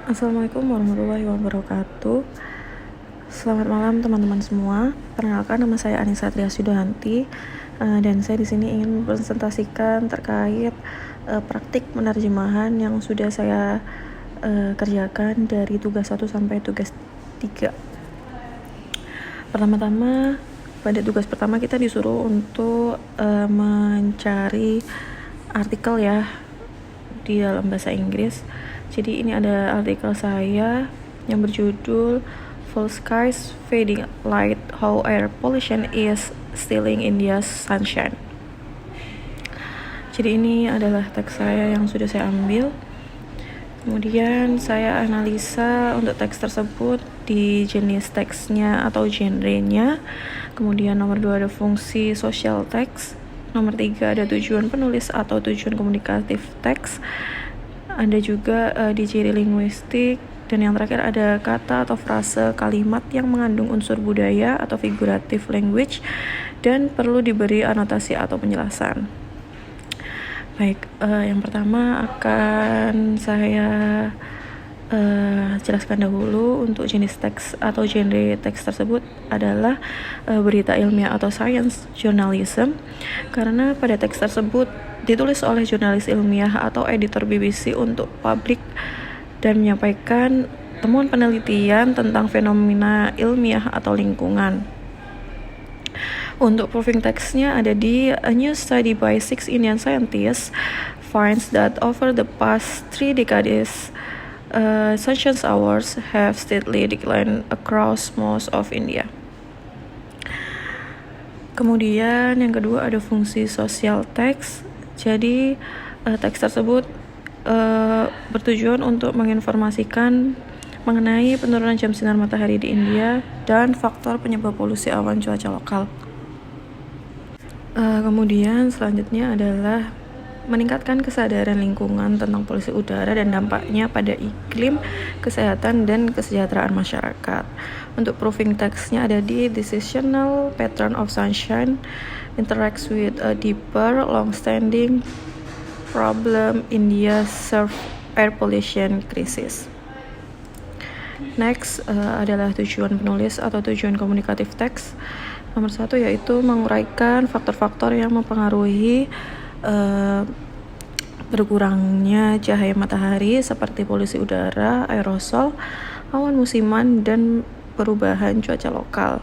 Assalamualaikum warahmatullahi wabarakatuh. Selamat malam teman-teman semua. Perkenalkan, nama saya Anissa Triasyudahanti, dan saya di sini ingin mempresentasikan terkait praktik penerjemahan yang sudah saya kerjakan dari tugas 1 sampai tugas 3. Pertama-tama, pada tugas pertama kita disuruh untuk mencari artikel ya di dalam bahasa Inggris. Jadi ini ada artikel saya yang berjudul Full Skies Fading Light, How Air Pollution is Stealing India's Sunshine. Jadi ini adalah teks saya yang sudah saya ambil. Kemudian saya analisa untuk teks tersebut di jenis teksnya atau genrenya. Kemudian nomor 2 ada fungsi social text. Nomor 3 ada tujuan penulis atau tujuan komunikatif teks. Ada juga di ciri linguistik, dan yang terakhir ada kata atau frase kalimat yang mengandung unsur budaya atau figurative language dan perlu diberi anotasi atau penjelasan. Baik, yang pertama akan saya jelaskan dahulu untuk jenis teks atau genre teks tersebut adalah berita ilmiah atau science journalism, karena pada teks tersebut ditulis oleh jurnalis ilmiah atau editor BBC untuk publik dan menyampaikan temuan penelitian tentang fenomena ilmiah atau lingkungan. Untuk proving teksnya ada di A New Study by 6 Indian Scientists finds that over the past 3 decades, sunshine hours have steadily declined across most of India. Kemudian yang kedua ada fungsi social text. Jadi teks tersebut bertujuan untuk menginformasikan mengenai penurunan jam sinar matahari di India dan faktor penyebab polusi awan cuaca lokal. Kemudian selanjutnya adalah meningkatkan kesadaran lingkungan tentang polusi udara dan dampaknya pada iklim, kesehatan, dan kesejahteraan masyarakat. Untuk proving teksnya ada di Decisional Pattern of Sunshine interacts with a deeper, long-standing problem India serve air pollution crisis. Next adalah tujuan penulis atau tujuan komunikatif teks. Nomor 1 yaitu menguraikan faktor-faktor yang mempengaruhi berkurangnya cahaya matahari seperti polusi udara, aerosol, awan musiman, dan perubahan cuaca lokal.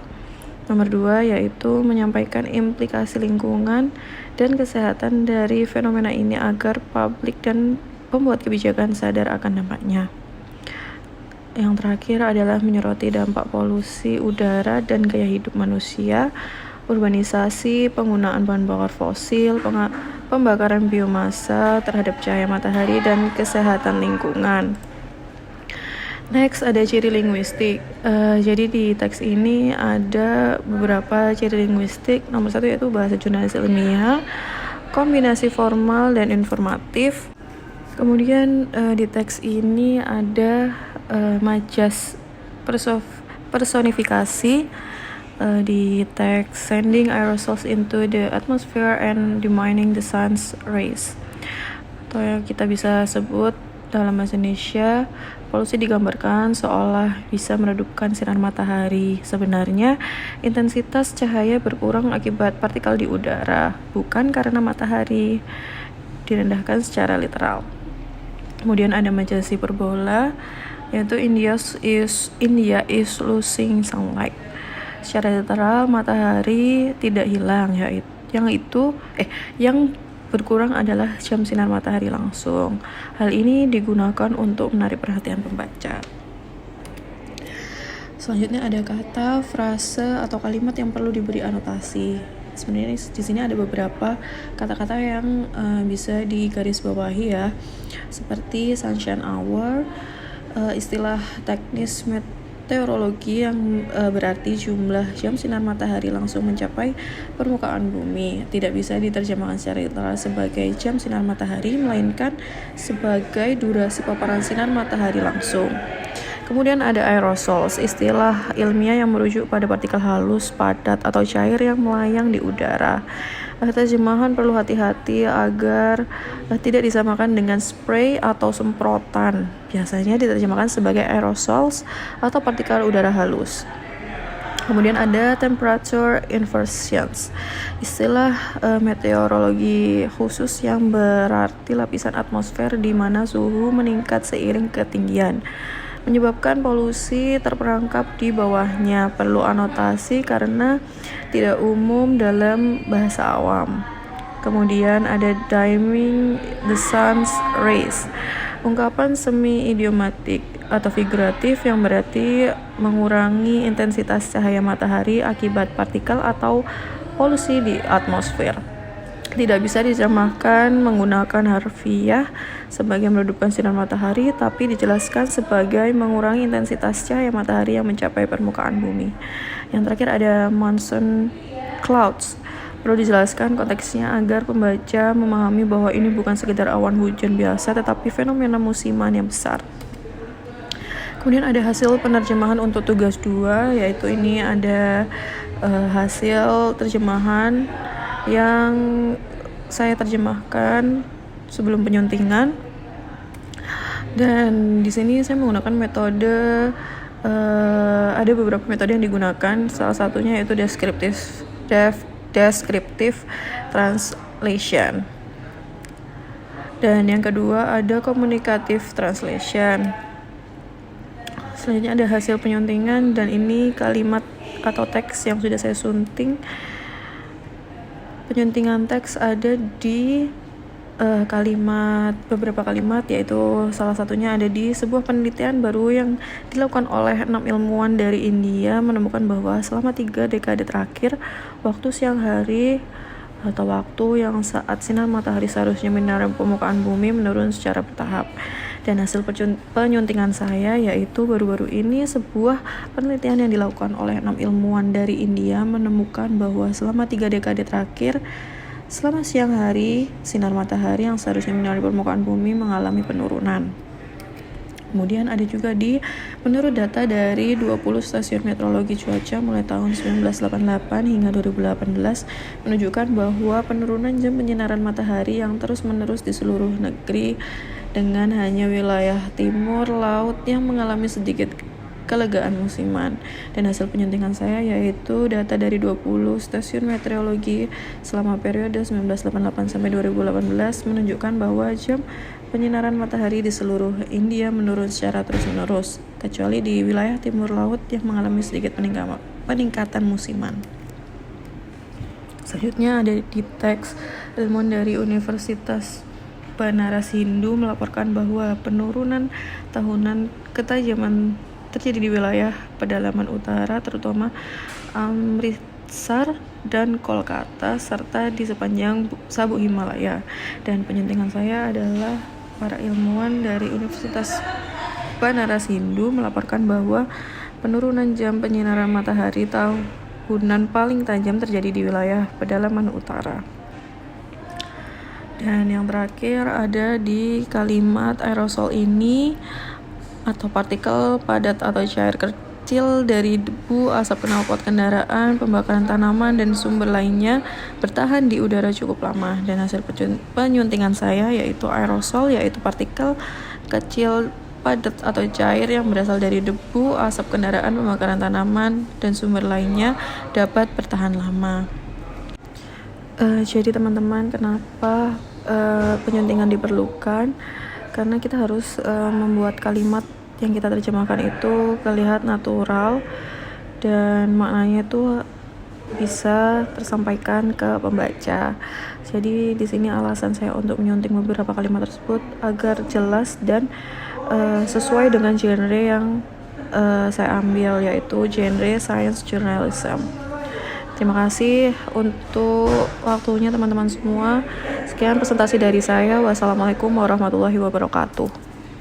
Nomor 2 yaitu menyampaikan implikasi lingkungan dan kesehatan dari fenomena ini agar publik dan pembuat kebijakan sadar akan dampaknya. Yang terakhir adalah menyoroti dampak polusi udara dan gaya hidup manusia, urbanisasi, penggunaan bahan bakar fosil, pembakaran biomasa terhadap cahaya matahari, dan kesehatan lingkungan. Next ada ciri linguistik. Jadi di teks ini ada beberapa ciri linguistik. Nomor 1 yaitu bahasa jurnalis ilmiah, kombinasi formal dan informatif. Kemudian di teks ini ada majas personifikasi di teks sending aerosols into the atmosphere and dimming the sun's rays. Atau yang kita bisa sebut dalam bahasa Indonesia, polusi digambarkan seolah bisa meredupkan sinar matahari. Sebenarnya, intensitas cahaya berkurang akibat partikel di udara, bukan karena matahari direndahkan secara literal. Kemudian ada majas hiperbola, yaitu India is losing sunlight. Secara literal, matahari tidak hilang, yang berkurang adalah jam sinar matahari langsung. Hal ini digunakan untuk menarik perhatian pembaca. Selanjutnya ada kata, frase, atau kalimat yang perlu diberi anotasi. Sebenarnya di sini ada beberapa kata-kata yang bisa digarisbawahi ya, seperti sunshine hour, istilah teknis meteorologi yang berarti jumlah jam sinar matahari langsung mencapai permukaan bumi. Tidak bisa diterjemahkan secara literal sebagai jam sinar matahari, melainkan sebagai durasi paparan sinar matahari langsung. Kemudian ada aerosols, istilah ilmiah yang merujuk pada partikel halus, padat, atau cair yang melayang di udara. Terjemahan perlu hati-hati agar tidak disamakan dengan spray atau semprotan. Biasanya diterjemahkan sebagai aerosols atau partikel udara halus. Kemudian ada temperature inversions, istilah meteorologi khusus yang berarti lapisan atmosfer di mana suhu meningkat seiring ketinggian, menyebabkan polusi terperangkap di bawahnya. Perlu anotasi karena tidak umum dalam bahasa awam. Kemudian ada dimming the sun's rays, ungkapan semi idiomatik atau figuratif yang berarti mengurangi intensitas cahaya matahari akibat partikel atau polusi di atmosfer. Tidak bisa diterjemahkan menggunakan harfiah sebagai meredupkan sinar matahari, tapi dijelaskan sebagai mengurangi intensitas cahaya matahari yang mencapai permukaan bumi. Yang terakhir ada monsoon clouds. Perlu dijelaskan konteksnya agar pembaca memahami bahwa ini bukan sekedar awan hujan biasa, tetapi fenomena musiman yang besar. Kemudian ada hasil penerjemahan untuk tugas 2, yaitu ini ada hasil terjemahan yang saya terjemahkan sebelum penyuntingan. Dan di sini saya menggunakan metode ada beberapa metode yang digunakan. Salah satunya yaitu descriptive translation. Dan yang kedua ada communicative translation. Selanjutnya ada hasil penyuntingan, dan ini kalimat atau teks yang sudah saya sunting. Penyuntingan teks ada di beberapa kalimat, yaitu salah satunya ada di sebuah penelitian baru yang dilakukan oleh 6 ilmuwan dari India, menemukan bahwa selama 3 dekade terakhir, waktu siang hari atau waktu yang saat sinar matahari seharusnya menyinari permukaan bumi menurun secara bertahap. Dan hasil penyuntingan saya yaitu baru-baru ini sebuah penelitian yang dilakukan oleh 6 ilmuwan dari India menemukan bahwa selama 3 dekade terakhir, selama siang hari, sinar matahari yang seharusnya menyinari permukaan bumi mengalami penurunan. Kemudian ada juga menurut data dari 20 stasiun meteorologi cuaca mulai tahun 1988 hingga 2018 menunjukkan bahwa penurunan jam penyinaran matahari yang terus-menerus di seluruh negeri, dengan hanya wilayah timur laut yang mengalami sedikit kelegaan musiman. Dan hasil penyuntingan saya yaitu data dari 20 stasiun meteorologi selama periode 1988 sampai 2018 menunjukkan bahwa jam penyinaran matahari di seluruh India menurun secara terus-menerus, kecuali di wilayah timur laut yang mengalami sedikit peningkatan musiman. Selanjutnya ada di teks ilmuwan dari Universitas Banaras Hindu melaporkan bahwa penurunan tahunan ketajaman terjadi di wilayah pedalaman utara, terutama Amritsar dan Kolkata, serta di sepanjang sabuk Himalaya. Dan penyuntingan saya adalah para ilmuwan dari Universitas Banaras Hindu melaporkan bahwa penurunan jam penyinaran matahari tahunan paling tajam terjadi di wilayah pedalaman utara. Dan yang terakhir ada di kalimat aerosol ini atau partikel padat atau cair kecil dari debu, asap knalpot kendaraan, pembakaran tanaman, dan sumber lainnya bertahan di udara cukup lama. Dan hasil penyuntingan saya yaitu aerosol, yaitu partikel kecil padat atau cair yang berasal dari debu, asap kendaraan, pembakaran tanaman, dan sumber lainnya dapat bertahan lama. Jadi teman-teman, kenapa penyuntingan diperlukan? Karena kita harus membuat kalimat yang kita terjemahkan itu terlihat natural dan maknanya itu bisa tersampaikan ke pembaca. Jadi di sini alasan saya untuk menyunting beberapa kalimat tersebut agar jelas dan sesuai dengan genre yang saya ambil, yaitu genre science journalism. Terima kasih untuk waktunya teman-teman semua. Sekian presentasi dari saya. Wassalamualaikum warahmatullahi wabarakatuh.